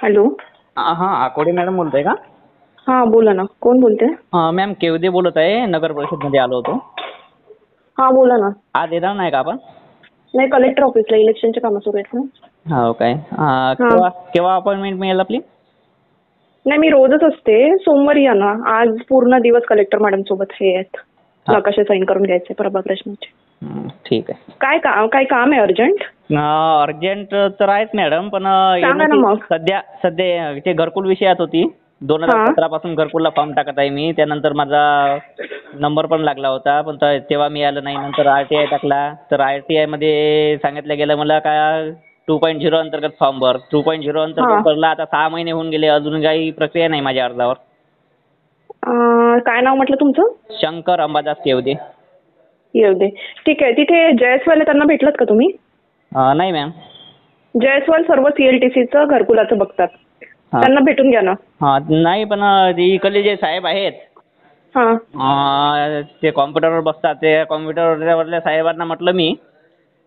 Hello. हां, आकोडे madam बोलताय का? हा बोला ना, कोण बोलते? मॅम केवदे बोलत आहे, नगर परिषदमध्ये आलो होतो. हा बोला ना. आज येणार नाही का आपण? नाही, कलेक्टर ऑफिसला इलेक्शनचे कामं सुरू आहेत ना. हो काय? हा. केव्हा केव्हा अपॉइंटमेंट मिळेल आपली? नाही, मी रोजच असते. सोमवारी या ना. आज पूर्ण दिवस कलेक्टर मॅडम सोबत हे आहेत. हा. नकाशे साईन करून घ्यायचे प्रभाग रचनेचे. ठीक आहे. काय काम आहे अर्जंट? अर्जंट तर आहेच मॅडम, पण सांगा ना मग. सध्या ते घरकुल विषयात होती. 2017 पासून घरकुलला फॉर्म टाकत आहे मी. त्यानंतर माझा नंबर पण लागला होता, पण तेव्हा मी आलं नाही. नंतर RTI टाकला, तर RTI मध्ये सांगितलं गेलं मला का 2.0 अंतर्गत फॉर्म भर. 2.0 अंतर्गत भरला. आता 6 महिने होऊन गेले, अजून काही प्रक्रिया नाही माझ्या अर्जावर. काय नाव म्हटलं तुमचं? शंकर अंबादास केवदे. येऊ दे. ठीक आहे. तिथे जयस्वाल त्यांना भेटलात का तुम्ही? नाही मॅम. जयस्वाल सर्व CLTCचं घरकुलाचं बघतात. त्यांना भेटून घ्या ना. नाही, पण इकडले जे साहेब आहेत ते कॉम्प्युटरवर बसतात. ते कॉम्प्युटरवरल्या साहेबांना म्हटलं मी,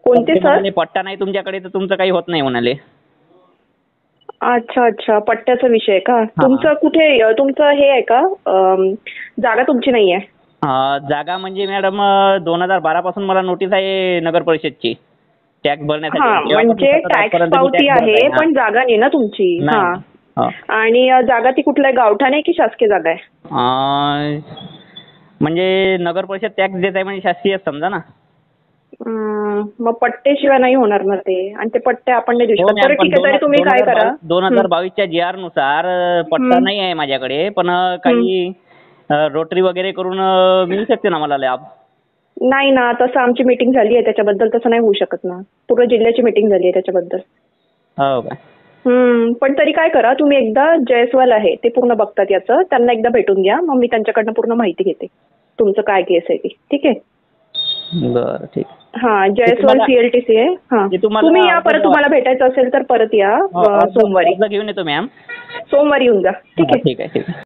कोणते ते सर? म्हणाले पट्टा नाही तुमच्याकडे, तर तुमचं काही होत नाही म्हणाले. अच्छा, पट्ट्याचा विषय आहे का? तुमचं कुठे, तुमचं हे आहे का, जागा तुमची नाही आहे? जागा म्हणजे मॅडम 2012 पासून मला नोटीस आहे नगर परिषदची टॅक्स भरण्यासाठी. म्हणजे टॅक्स पावती आहे, पण जागा नाही ना तुमची. आणि जागा ती कुठल्या गावठाण आहे की शासकीय जागा आहे? म्हणजे नगर परिषद टॅक्स देत आहे म्हणजे शासकीय समजा ना. मग पट्ट्याशिवाय नाही होणार ना ते, आणि ते पट्टे आपण नाही देऊ शकत. तर ठीक आहे, तरी तुम्ही काय करा, 2022च्या GR नुसार पट्टा नाही आहे माझ्याकडे, पण काही रोटरी वगैरे करून मिळू शकते ना मला लाभ. नाही ना, तसं आमची मीटिंग झाली आहे त्याच्याबद्दल, तसं नाही होऊ शकत ना. पूर्ण जिल्ह्याची मीटिंग झाली आहे त्याच्याबद्दल. हो काय? पण तरी काय करा, तुम्ही एकदा जयस्वाल आहे ते पूर्ण बघतात याचं, त्यांना एकदा भेटून घ्या. मग मी त्यांच्याकडनं पूर्ण माहिती घेते तुमचं काय केस आहे ती. ठीक आहे? बरं, ठीक. जयस्वाल CLTC आहे. तुम्ही या परत, तुम्हाला भेटायचं असेल तर परत या सोमवारी. घेऊन येतो मॅम. सोमवारी येऊन जा. ठीक आहे? ठीक आहे.